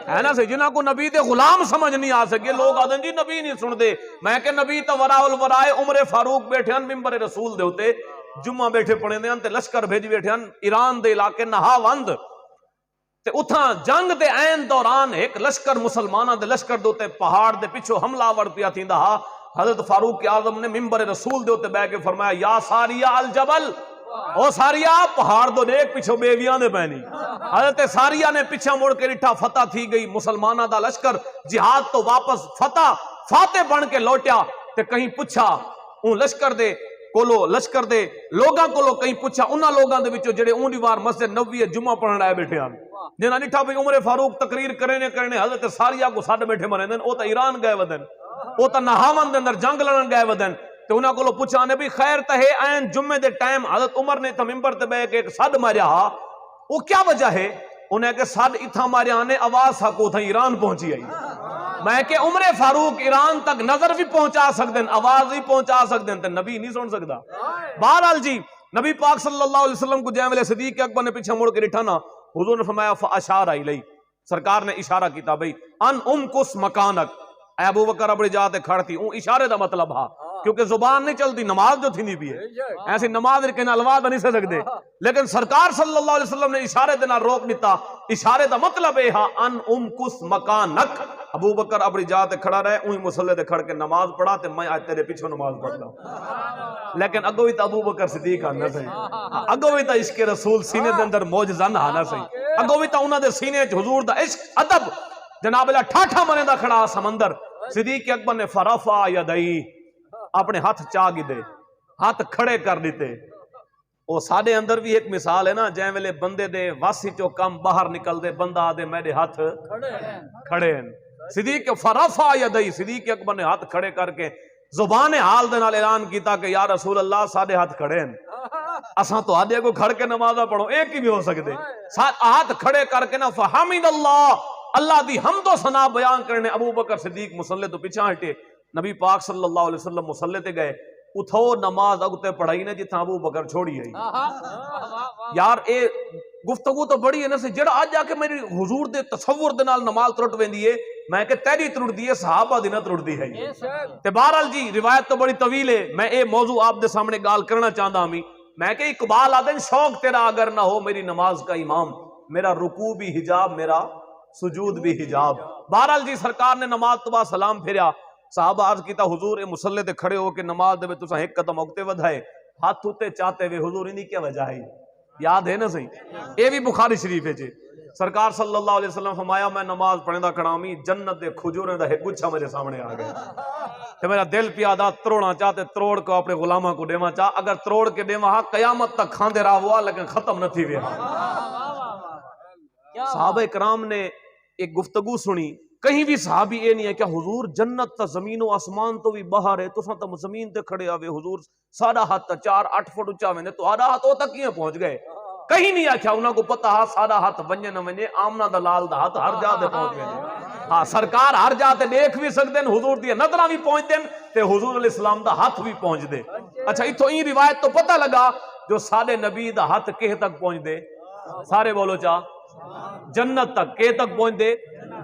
ہے نا سے جنہاں کو نبی دے غلام سمجھ نہیں آ سکے لوگ آدھیں جی نبی نہیں سن دے میں کہ نبی تا وراء الورائے عمر فاروق بیٹھے ہیں ممبر رسول دے ہوتے جمعہ بیٹھے پڑھے دے ہیں تے لشکر بھیج بیٹھے ہیں ایران دے علاقے نہاوند تے اتھاں جنگ دے عین دوران ایک لشکر مسلمانہ دے لشکر دوتے پہاڑ دے پچھو حملہ ور پیا تھی دہا حضرت فاروق اعظم نے ممبر رسول دے ہوتے بے کے فرمایا یا ساریہ الجبل او ساریہ پہاڑ دو دیکھ پچھو بیویاں دے پہنی حضرت ساریہ نے پچھا موڑ کے رٹھا فتح تھی گئی مسلمانہ دا لشکر جہاد تو واپس فتح فاتح بن کے لوٹیا تے کہیں پچھا اون لشکر دے کولو لشکر دے لوگاں کولو کہیں پچھا انہاں لوگاں دے وچوں جڑے اونی وار مسجد نبوی جمعہ پڑھن آئے بیٹھے ہیں جنہاں نٹھا بھی عمر فاروق تقریر کرنے حضرت ساریہ کو ساڈ بیٹھے مرے دن او تا ایران گئے ودن او تا نہاون دے اندر جنگ لڑن گئے ودن تے انہاں کولو پوچھا نبی خیر تے عین جمعے دے ٹائم حضرت عمر نے تے ممبر تے بیٹھ کے ایک سڈ ماریا ہا او کیا وجہ ہے انہیں کہ سڈ اتھا ماریا نے آواز حق تھا ایران پہنچی آئی میں کہ عمر فاروق ایران تک نظر بھی پہنچا سکتے ہیں آواز بھی پہنچا سکتے ہیں تے نبی نہیں سن سکتا بہرحال جی نبی پاک صلی اللہ علیہ وسلم کو جائے والے صدیق اکبر نے پیچھے مڑ کے رٹھا نا حضور نے فرمایا فاشار الی سرکار نے اشارہ کیتا بھئی ان کس مکانک اے ابو بکر اپنی جا تے کھڑ تھی اون اشارے دا مطلب ہا کیونکہ زبان نہیں چلتی نماز جو تھی نہیں بھی ہے ایسی نماز کہنا الفاظ نہیں سے سکتے لیکن سرکار صلی اللہ علیہ وسلم نے اشارے دے نال روک دیتا اشارے دا مطلب ہے ہا ان کس مکانک ابو بکر اپنی جا تے کھڑا رہے اونی مصلی تے کھڑ کے نماز پڑھا تے میں آج تیرے پیچھے نماز پڑھتا لیکن اگو بھی تا ابو بکر صدیق آنا صحیح اگو بھی تا عشق رسول سینے دے اندر موجزہ نہ آنا صحیح اگو بھی تا انہاں دے سینے حضور دا عشق ادب جناب اللہ ٹھاٹھا منے دا کھڑا سمندر صدیق اکبر نے فرفع یدئی اپنے ہاتھ چاگی دے ہاتھ کھڑے کر دیتے وہ ساڑے اندر بھی ایک مثال ہے نا جائیں ویلے بندے دے واسی چو کم باہر نکل دے بندہ دے میرے ہاتھ کھڑے ہیں صدیق فرفع یدئی صدیق اکبر نے ہاتھ کھڑے کر کے زبان حال دے نال اعلان کیتا کہ یا رسول اللہ ساڑے ہاتھ کھڑے ہیں اساں تو آدھے کو کھڑ کے نمازہ پڑھو ایک ہی بھی ہو سکتے ہاتھ کھڑے کر کے نا فحمد اللہ دی حمد و ثنا بیان کرنے ابو بکر صدیق مصلی تو پیچھا ہٹے نبی پاک صلی اللہ علیہ وسلم مصلی تے گئے اتھو نماز اگتے پڑھائی نے جتنا ابو بکر چھوڑی آئی یار اے گفتگو تو بڑی ہے نا سے جڑا آج جا کے میری حضور دے تصور دے نال نماز ترٹ ویندی ہے میں کہ تیری ترٹ دی ہے صحابہ دی نہ ترٹ دی ہے تے بہرحال جی روایت تو بڑی طویل ہے میں اے موضوع آپ دے سامنے گال کرنا چاہتا ہوں میں کہ اقبال آدن شوق تیرا اگر نہ ہو میری نماز کا امام میرا رکوع بھی حجاب میرا سجود بھی حجاب بہرحال جی سرکار نے نماز تو بعد سلام پھریا صحابہ عرض کیتا حضور اے مصلی تے کھڑے ہو کے نماز دے تساں ایک قدم اگتے ودھائے ہاتھ ہوتے چاہتے ہوئے حضور انہی کیا وجہ ہے یاد ہے نا صحیح اے بھی بخاری شریف ہے جی سرکار صلی اللہ علیہ وسلم فرمایا میں نماز پڑھنے دا کھڑامی جنت دے کھجوریں دا ایک گچھا میرے سامنے آ گیا کہ میرا دل پیادا تروڑنا چاہتے تروڑ کو اپنے غلامہ کو دیما چاہ اگر تروڑ کے دیما ہاں قیامت تک کھاندے رہا ہوا لیکن ختم نہ تھی ویا صحابہ کرام نے ایک گفتگو سنی کہیں بھی صحابی اے نہیں ہے کہ حضور جنت تا زمین و آسمان تو بھی باہر ہے تو ساں تا زمین تے کھڑے آوے حضور ساڑھا ہاتھ تا 4-8 فٹ اچھا وینے تو آدھا ہاتھ ہوتا کیے پہنچ گئے کہیں نہیں آکھا انہاں کو پتہ ہاں ساڑھا ہاتھ ونجے نہ ونجے آمنہ دا لال دا ہاتھ ہر جا دے پہنچ گئے ہاں سرکار ہر جا تے دیکھ بھی سکتے ہیں حضور دی نظرہ بھی پہنچ دیں تے حضور علیہ السلام دا ہاتھ بھی پہنچ دے اچھا اتھو این روایت تو پتہ لگا جو سارے نبی دا ہاتھ کہہ تک پہنچ دے سارے بولو چاہ جنت تک کہہ تک پہنچ دے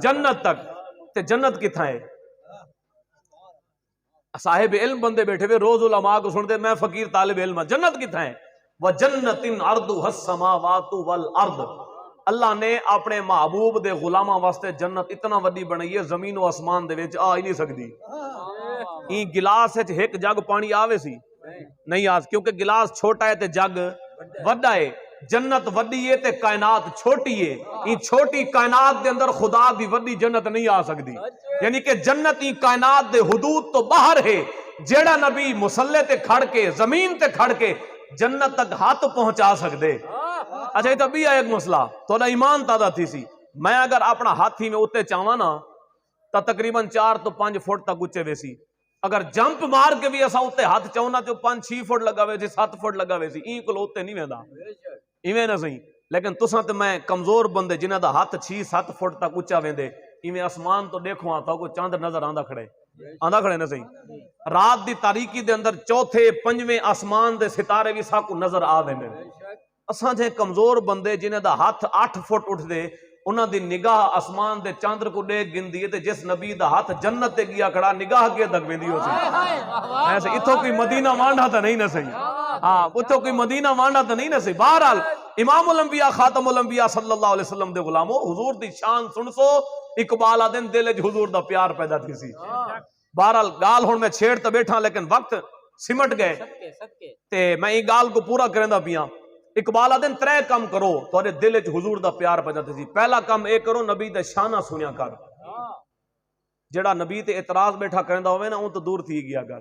جنت تک تے جنت کتھا ہے صاحب علم بندے بیٹھے ہوئے روز علماء کو سنتے میں فقیر طالب علم جنت کتھا ہے وَجَنَّتٍ عَرْضُهَا السَّمَاوَاتُ وَالْأَرْضُ اللہ نے اپنے محبوب دے غلاماں واسطے جنت اتنا وڈی بنائی ہے زمین و آسمان دے وچ آ ہی نہیں سکتی. این گلاس وچ ایک جگ پانی آوے سی نہیں آ، کیونکہ گلاس چھوٹا ہے تے جگ وڈا ہے. جنت وڈی ہے تے کائنات چھوٹی ہے. این چھوٹی کائنات دے اندر خدا دی وڈی جنت نہیں آ سکتی. یعنی کہ جنت این کائنات دے حدود تو باہر ہے. جیڑا نبی مسلح تے کھڑ کے زمین تے کھڑ کے جنت تک ہاتھ پہنچا سکدے. اچھا یہ تو بھی ہے ایک مسئلہ تو ایمان تازہ تھی سی. میں اگر اپنا ہاتھی میں اتے چاہواں نا تو تقریباً 4 تو 5 فٹ تک اچے ویسی. اگر جمپ مار کے بھی ایسا اتے ہاتھ چاہونا جو 5-6 فٹ لگا ویسی 7 فٹ لگا ویسی این کو اتے نہیں ویندا ایویں نہ صحیح. لیکن تساں تے میں کمزور بندے جنہاں دا ہاتھ 6-7 فٹ تک اچا ویندے ایویں آسمان تو دیکھواں تو کو چاند نظر آندا کھڑے نہ صحیح. رات دی تاریکی دے اندر 4تھے-5ویں آسمان دے ستارے بھی ساکو نظر آ ویندے. اساں جے کمزور بندے جنہاں دا ہاتھ 8 فٹ اٹھ دے انہاں دی نگاہ آسمان دے چاندر کو دیکھ گندی ہے تے جس نبی دا ہاتھ جنت تے گیا کھڑا نگاہ کے تک ویندی ہو سی. ایسے اتھوں کوئی مدینہ وانڈا تا نہیں نہ صحیح. ہاں اتھوں کوئی مدینہ وانڈا تا نہیں نہ صحیح. بہرحال امام الانبیاء خاتم الانبیاء صلی اللہ علیہ وسلم دے غلامو حضور دی شان سن سو اقبال آدن دل وچ حضور دا پیار پیدا تھی سی. بہرحال گال ہن میں چھیڑ تے بیٹھا لیکن وقت سمٹ گئے تے میں ای گال کو پورا کریندا پیاں. اقبال آدن 3 کم کرو تواڈے دل وچ حضور دا پیار پیدا تھی سی. پہلا کم اے کرو نبی دے شانہ سنیا کر. جڑا نبی تے اعتراض بیٹھا کرندا ہوے نا اون تو دور تھی گیا کر.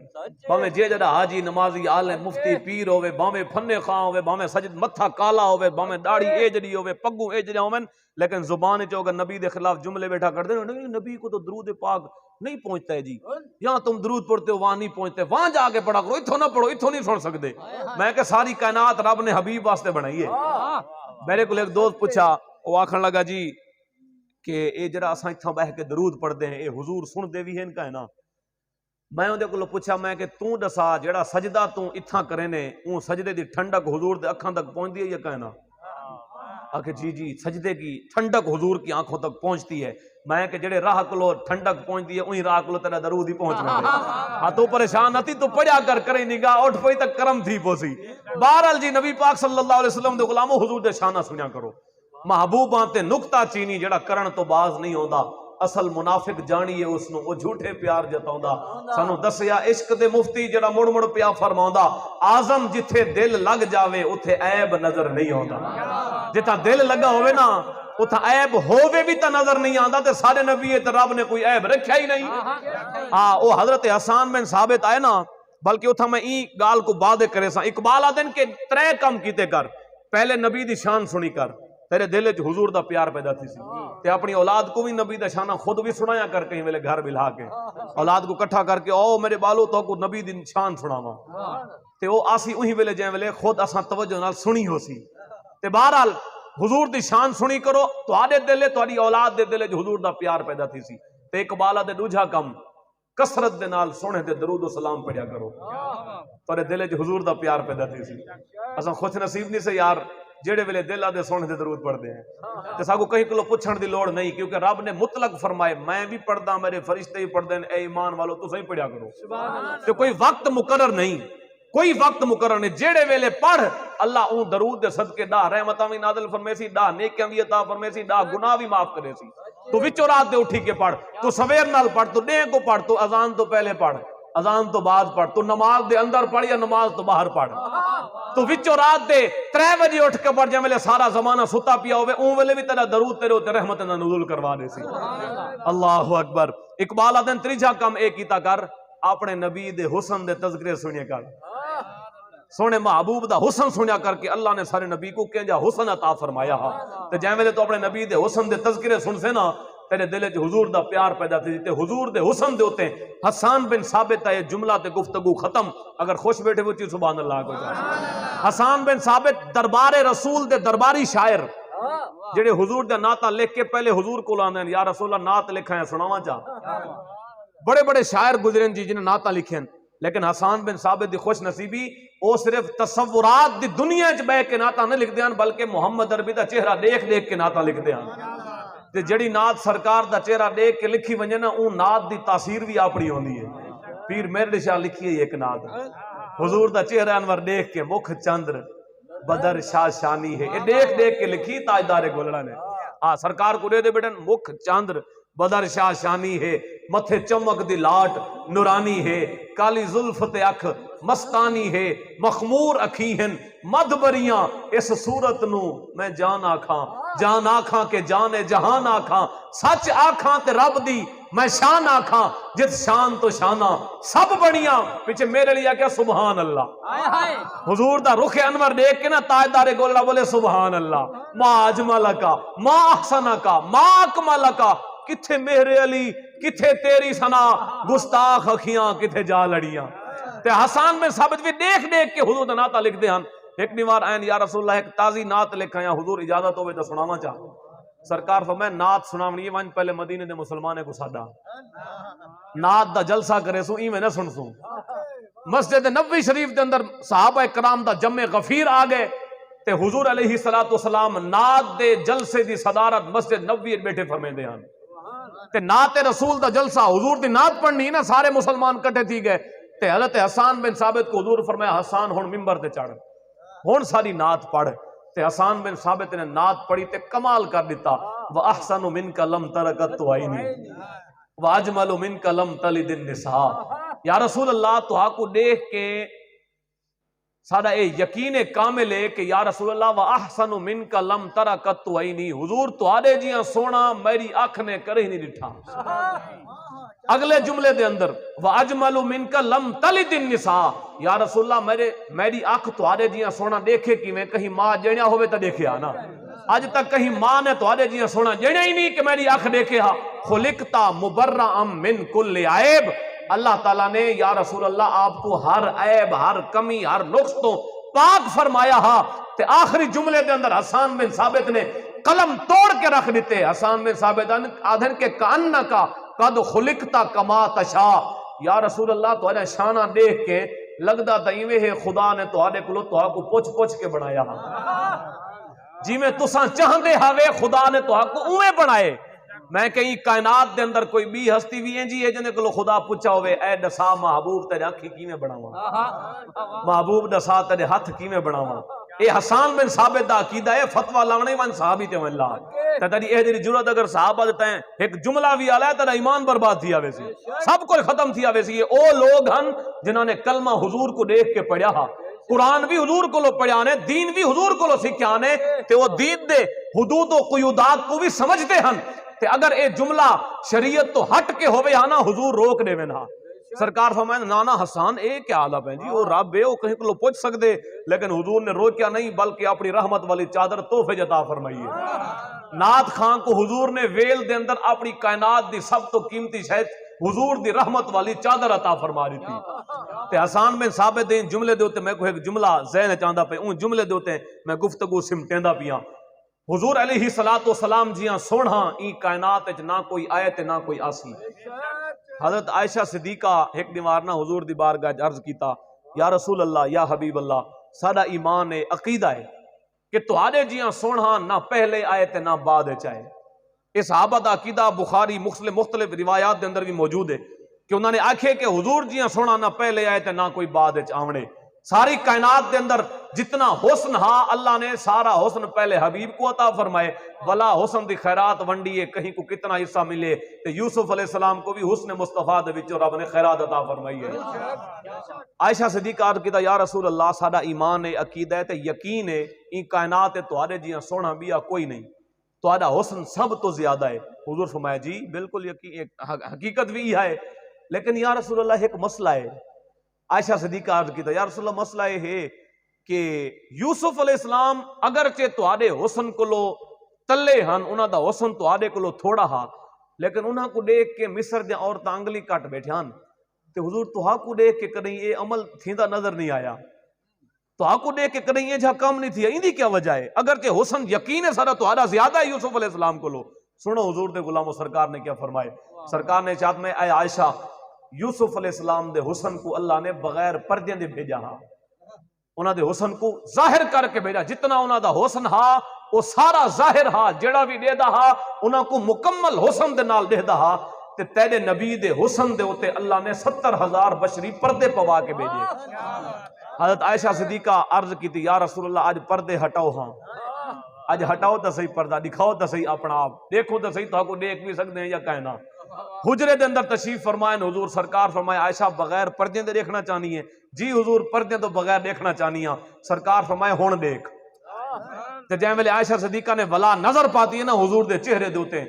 بھاویں جڑا حاجی نمازی عالم مفتی پیر ہوے بھاویں فنے خاں ہوے بھاویں سجد متھا کالا ہوے بھاویں داڑھی ایجڑی ہوے پگوں ایجڑا ہوون لیکن زبان وچ اگر نبی دے خلاف جملے بیٹھا کر دے نبی کو تو درود پاک نہیں پہنچتا ہے جی یہاں تم درود پڑھتے ہو وہاں نہیں پہنچتے وہاں جا کے پڑھا کرو اتھوں نہ پڑھو اتھوں نہیں سن سکتے. میں کہ ساری کائنات رب نے حبیب واسطے بنائی ہے. میرے کو ایک دوست پوچھا وہ آکھن لگا جی کہ اے جڑا اساں اتھاں بیٹھ کے درود پڑھتے ہیں اے حضور سن دے وی ہیں کہ نا. میں اودے کولوں پوچھا میں کہ تو دسا جڑا سجدہ تو اتھاں کرے نے اون سجدے دی ٹھنڈک حضور دے اکھاں تک پہنچدی ہے یا کہ نا. آکھے جی سجدے کی ٹھنڈک حضور کی آنکھوں تک پہنچتی ہے. میں کہ جڑے راہ کلو ٹھنڈک پہنچتی ہے وہی راہ کلو تیرا درود ہی پہنچ گئے. ہاں تو پریشان نہ تھی تو پڑھیا کر کرے نگاہ اٹھ پئی تک کرم تھی پوسی. بہرحال جی نبی پاک صلی اللہ علیہ وسلم دے غلامو حضور دے شانہ سنیا کرو. محبوباں تے نکتہ چینی جڑا کرن تو باز نہیں ہوندا. اصل منافق جانیے اس نو وہ جھوٹے پیار جتاوندا. سانو دسیا عشق دے مفتی جڑا مڑ مڑ پیا فرماوندا اعظم جتھے دل لگ جاوے اوتھے عیب نظر نہیں ہوندا. جتھا دل لگا ہوئے نا اتھا عیب ہووے بھی تا نظر نہیں آندا تے سارے نبی تے رب نے کوئی عیب رکھیا ہی نہیں. او حضرت حسان بن ثابت آئے نا بلکہ اتھا میں ای گال کو بعد کرے سا. اقبال آدن کے 3 کم کیتے کر. پہلے نبی دی شان سنی کر تیرے دل وچ حضور دا پیار پیدا تھی سی. تے اپنی اولاد کو بھی نبی دا شانہ خود بھی سنایا کر کہیں ویلے گھر بلا کے اولاد کو کٹھا کر کے او میرے بالو تو کو نبی دی شان سناواں تے او آسی وہی ویلے جے ویلے خود اساں توجہ نال سنی ہو سی. تے بہرحال حضور دی شان سنی کرو تواڈے دل تواڈی اولاد دے دل وچ حضور دا پیار پیدا تھی سی. تے اقبال دے دوجا کم کثرت دے نال سونے تے درود و سلام پڑھیا کرو تواڈے دل وچ حضور دا پیار پیدا تھی سی. اساں خوش نصیب نہیں سے یار جڑے ویلے دل دے سونے تے درود پڑھدے ہیں تے ساکو کہیں کلو پوچھن دی لوڑ نہیں کیونکہ رب نے مطلق فرمائے میں بھی پڑھدا میرے فرشتے بھی پڑھدے ہیں. اے ایمان والو تساں ہی پڑھیا کرو. تے کوئی وقت مقرر نہیں کوئی وقت مقرر نہیں. جیڑے ویلے پڑھ اللہ اون درود دے صدقے ڈا رحمتاں وی نازل فرمیسی ڈا نیکیاں وی عطا فرمیسی ڈا گناہ وی معاف کرے سی. تو وچوں رات دے اٹھی کے پڑھ تو سویر نال پڑھ تو ڈے کو پڑھ تو اذان تو پہلے پڑھ اذان تو بعد پڑھ تو نماز دے اندر پڑھ یا نماز تو باہر پڑھ تو وچوں رات دے 3 بجے اٹھ کے پڑھ جے ویلے سارا زمانہ ستا پیا ہوے اون ویلے بھی تیرا درود تیرے تے رحمت دا نزول کروا دے سی. اللہ اکبر. اقبال آدن تریجا کم اے کیتا کر اپنے نبی دے حسن دے تذکرے سنیا کر. سونے محبوب دا حسن سنیا کر کے اللہ نے سارے نبی کو کہنجا حسن عطا فرمایا ہا. تے جے ویلے تو اپنے نبی دے حسن دے تذکرے سن سے نا تیرے دل وچ حضور دا پیار پیدا تھی تے حضور دے حسن دے اوتے حسان بن ثابت ہے جملہ تے گفتگو ختم. اگر خوش بیٹھے وہ چیز سبحان اللہ کو جا. حسان بن ثابت دربار رسول دے درباری شاعر جڑے حضور دا نعت لکھ کے پہلے حضور کو لاندے ہیں یا رسول اللہ نعت لکھا ہے سناواں چا. بڑے بڑے شاعر گزرے جی جنہیں نعت لکھے لیکن حسان بن ثابت دی خوش نصیبی وہ صرف تصورات دی دنیا چ بہ کے نعت نہیں لکھ دیاں بلکہ محمد عربی دا چہرہ دیکھ دیکھ کے نعت لکھ دیاں. تے جڑی نعت سرکار دا چہرہ دیکھ کے لکھی ونجے نا اون نعت دی تاثیر بھی اپنی ہوندی ہے. پیر میرے شاہ لکھی ہے ایک نعت حضور دا چہرہ انور دیکھ کے مکھ چندر بدر شاہ شانی ہے. یہ دیکھ دیکھ کے لکھی تاجدار گولڑا نے. سرکار کو دے دے بیٹن مکھ چاندر بدر شاہ شانی ہے, متھے چمک دی لاٹ نورانی ہے, کالی زلف تے اکھ مستانی ہے, مخمور اکھی ہن مدبریاں, اس صورت نو میں جان آکھاں کہ جانے جہان آکھاں, سچ آکھاں تے رب دی میں شان آکھاں, جت شان تو شانہ سب بڑیاں. پیچھے میرے لیے کیا سبحان اللہ. حضور دا رخ انور دیکھ کے نا تاجدار گولڑا بولے سبحان اللہ. ما اجملکا ما احسنکا ما اکملکا, کتھے میرے علی کتھے تیری سنا, گستاخ اکھیاں کتھے جا لڑیاں. تے حسان بن ثابت بھی دیکھ دیکھ کے حضور دا نعت لکھ دے ہن. ایک دیوار آئین یا رسول اللہ ایک تازی نعت لکھا یا حضور اجازت ہوئے تو سناواں چاہ. سرکار فرمائے نعت سناونی وان پہلے مدینے دے مسلمانے کو ساڈا نعت دا جلسہ کرے سو ایویں نہ سن سو. مسجد نبوی شریف دے اندر صحابہ کرام دا جمع غفیر آ گئے تے حضور علیہ الصلوۃ والسلام نعت دے جلسے دی صدارت مسجد نبوی بیٹھے فرمیندے ہن. تے نعت رسول دا جلسہ حضور دی نعت پڑھنی نا, سارے مسلمان کٹھے تھی گئے تے حضرت حسان بن ثابت کو حضور فرمایا حسان ہن ممبر تے چڑھ, ہن ساری نعت پڑھ. تے حسان بن ثابت نے نعت پڑھی تے کمال کر دیتا. وَأَحْسَنُ مِنْكَ لَمْ تَرَكَتْ عَيْنِي وَأَجْمَلُ مِنْكَ لَمْ تَلِدِ النِّسَاء. یا رسول اللہ تو کو دیکھ کے سارا اے یقین کامل ہے کہ یا رسول اللہ وَأَحْسَنُ مِنْكَ لَمْ تَرَكَتْ عَيْنِي, حضور تو آدے جیاں سونا میری آنکھ نے کرے ہی نہیں ڈٹھا. اگلے جملے دے اندر وَأَجْمَلُ مِنْكَ لَمْ تَلِدِ النِّسَاء, یا رسول اللہ میری آنکھ تو آدے جیاں سونا دیکھے کی میں کہیں ماں جڑیا ہوئے تا دیکھے آنا. آج تک کہیں ماں نے تو آدے جیاں سونا جڑیا ہی نہیں کہ میری آنکھ دیکھے ہا. خلقتا مبرئم من کل عیب, اللہ تعالیٰ نے یا رسول اللہ آپ کو ہر عیب ہر کمی ہر نقص تو پاک فرمایا ہا. تے آخری جملے دے اندر حسان بن ثابت نے قلم توڑ کے رکھ دیتے. حسان بن ثابت آدھن کے کاننا کا قد خلقتا کما تشا, یا رسول اللہ تو آدھے شانہ دیکھ کے لگدا تائیوے ہے خدا نے تو آدھے کلو تو کو پوچھ پوچھ کے بنایا ہا. جی میں تساں چاہندے ہاوے خدا نے تو کو اوے بنائے. میں کہیں کائنات دے اندر کوئی بھی ہستی بھی ہیں جی ہے جنے کلو خدا پوچھا ہوئے اے دسا محبوب تیرے اکھی کیویں بناواں, محبوب دسا تیرے ہاتھ کیویں بناواں. اے حسان بن ثابت دا عقیدہ ہے فتوی لاونے وان صحابی تے اللہ تے تیری اے دی ضرورت اگر صحابہ تے ایک جملہ بھی آلا ہے تیرا ایمان برباد تھی آوے سی, سب کو ختم تھی آوے سی. او لوگ ہن جنہاں نے کلمہ حضور کو دیکھ کے پڑھیا ہا, قرآن بھی حضور کو لو پڑھانے, دین بھی حضور کو لو سکھانے تے وہ دین دے حدود و قیودات کو بھی سمجھتے ہن. تے اگر اے جملہ شریعت تو ہٹ کے ہوئے ہاں نا حضور روک دے نا. سرکار فرمائے نانا حسان اے کیا حالت ہے جی, وہ رب ہے وہ کہیں کو پوچھ سکتے, لیکن حضور نے روکیا نہیں بلکہ اپنی رحمت والی چادر تحفے عطا فرمائی ہے. نعت خان کو حضور نے ویل دے اندر اپنی کائنات دی سب تو قیمتی شاید حضور دی رحمت والی چادر عطا فرما رہی تھی. تے حسان بن ثابت دے جملے دے ہوتے میں کو ایک جملہ ذہن چاہتا پہ ان جملے دے ہوتے میں گفتگو سمٹیندا پیاں. حضور علیہ الصلوۃ والسلام جیاں سونا ای کائنات وچ نہ کوئی آئے تے نہ کوئی آسی. حضرت عائشہ صدیقہ ایک دیوار نہ حضور دی بارگاہ عرض کیتا یا رسول اللہ یا حبیب اللہ ساڈا ایمان ہے عقیدہ ہے کہ تہاڈے جیاں سونا نہ پہلے آئے تے نہ بعد وچ آئے. اس صحابہ دا عقیدہ بخاری مسلم مختلف روایات دے اندر بھی موجود ہے کہ انہوں نے آکھے کہ حضور جیاں سونا نہ پہلے آئے تے نہ کوئی بعد وچ آونے. ساری کائنات دے اندر جتنا حسن ہا اللہ نے سارا حسن پہلے حبیب کو عطا فرمائے. ولا حسن دی خیرات ونڈیے کہیں کو کتنا حصہ ملے تے یوسف علیہ السلام کو بھی حسن مصطفیٰ دے وچوں رب نے خیرات عطا فرمائی ہے. عائشہ صدیقہ عرض کیتا یا رسول اللہ ساڈا ایمان ہے عقیدہ ہے تے یقین ہے این کائنات تہاڈے جیاں سونا بیا کوئی نہیں, تہاڈا حسن سب تو زیادہ ہے. حضور فرمایا جی بالکل یقین حقیقت بھی ہے, لیکن یا رسول اللہ ایک مسئلہ ہے. عائشہ صدیقہ عرض کیتا یا رسول اللہ مسئلہ یہ ہے کہ یوسف علیہ السلام اگرچہ تہاڈے حسن کولو تلے ہن, انہاں دا حسن تہاڈے کولو تھوڑا ہا, لیکن انہاں کو دیکھ کے مصر دے عورتاں انگلی کٹ بیٹھیاں تے حضور تہاں کو دیکھ کے کدیں یہ عمل تھیندا نظر نہیں آیا, تہاں کو دیکھ کے کدیں یہ جہاں کام نہیں تھی. ایندی کیا وجہ ہے اگرچہ حسن یقین ہے سارا تہاڈا زیادہ ہے یوسف علیہ السلام کولو. سنو حضور دے غلامو سرکار نے کیا فرمائے. سرکار نے چاہت میں اے عائشہ یوسف علیہ السلام دے حسن کو اللہ نے بغیر پردے دے بھیجا ہا, انہاں دے حسن کو ظاہر کر کے بھیجا. جتنا انہاں دا حسن ہا وہ سارا ظاہر ہا, جڑا بھی دے دا ہا انہاں کو مکمل حسن دے نال دے دا ہا. تے تیرے نبی دے حسن دے ہوتے اللہ نے 70,000 بشری پردے پوا کے بھیجے. حضرت عائشہ صدیقہ عرض کی تھی یا رسول اللہ آج پردے ہٹاؤ ہاں اج ہٹاؤ تو صحیح پردہ دکھاؤ تو صحیح اپنا آپ دیکھو تو صحیح تو کو دیکھ بھی سکتے ہیں یا کہنا حجرے دے اندر تشریف فرمائے حضور سرکار فرمائے عائشہ بغیر پردے دے دیکھنا چاہنی ہے جی حضور پردے تو بغیر دیکھنا چاہنی ہے سرکار فرمائے ہون دیکھ تے جائیں ویلے عائشہ صدیقہ نے ولا نظر پاتی ہے نا حضور دے چہرے دوتے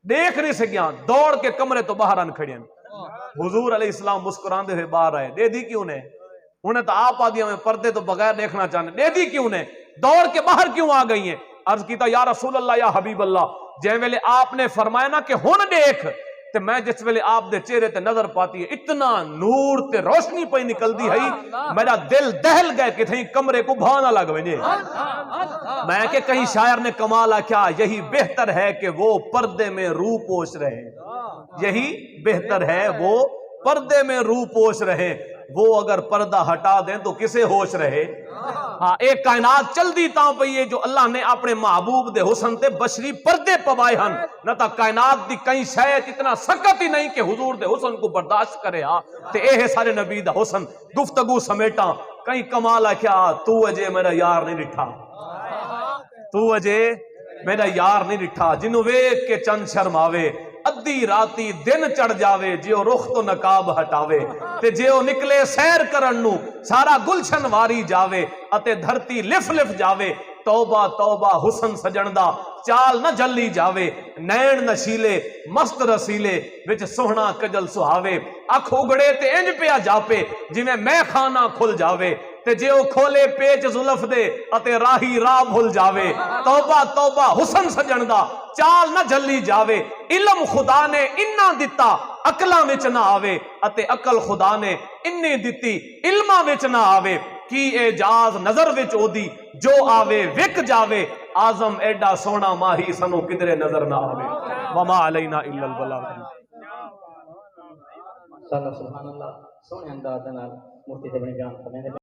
دیکھ نہیں سکیاں دوڑ کے کمرے تو باہر آن کھڑے حضور علیہ السلام مسکراندے ہوئے باہر آئے دے دی کیوں نے انہیں تو آپ آدھی ہمیں پردے تو بغیر دیکھنا چاہنے دے دی کیوں نے دوڑ کے باہر کیوں آ گئی ہیں عرض کیتا یا رسول اللہ یا حبیب اللہ جے ویلے آپ نے فرمایا نا کہ ہن دیکھ تے میں جس ویلے آپ دے چہرے تے نظر پاتی ہے اتنا نور تے روشنی پہ نکل دی ہے میرا دل دہل گئے کہ تھیں کمرے کو بھانا لگ وجے میں کہ کہیں شاعر نے کمالا کیا یہی بہتر ہے کہ وہ پردے میں روح پوش رہے یہی بہتر ہے وہ پردے میں روح پوش رہے وہ اگر پردہ ہٹا دیں تو کسے ہوش رہے ہاں ایک کائنات چل دی تاں پہ یہ جو اللہ نے اپنے محبوب دے حسن تے بشری پردے پوائے ہن نہ تا کائنات دی کہیں شاید اتنا سکت ہی نہیں کہ حضور دے حسن کو برداشت کرے ہاں تے اے ہے سارے نبی دا حسن گفتگو سمیٹا کہیں کمالا کیا تو اجے میرا یار نہیں ڈٹھا تو اجے میرا یار نہیں ڈٹھا جنوں ویکھ کے چند شرماوے ادھی راتی دن چڑھ جاوے جیو رخ تو نقاب ہٹاوے تے جیو نکلے سیر کرن نو سارا گلشن واری جاوے اتے دھرتی لف لف جاوے توبہ توبہ حسن سجن دا چال نہ جلی جاوے نین نشیلے مست رسیلے وچ سوہنا کجل سہاوے اکھ اگڑے تے انج پیا جاپے جویں میں خانہ کھل جاوے تے جے او کھولے پیچ زلف دے اتے راہی راہ بھول جاوے توبہ توبہ حسن سجن دا چال نہ جلی جاوے علم خدا نے انہاں دتا عقلاں وچ نہ آوے اتے عقل خدا نے انی دتی علماں وچ نہ آوے کی اعجاز نظر وچ اودی جو آوے وک جاوے اعظم ایڈا سونا ماہی سنو کدرے نظر نہ آوے وما علینا الا البلاغ سبحان اللہ سونے انداز نال مفتی سے بنی جان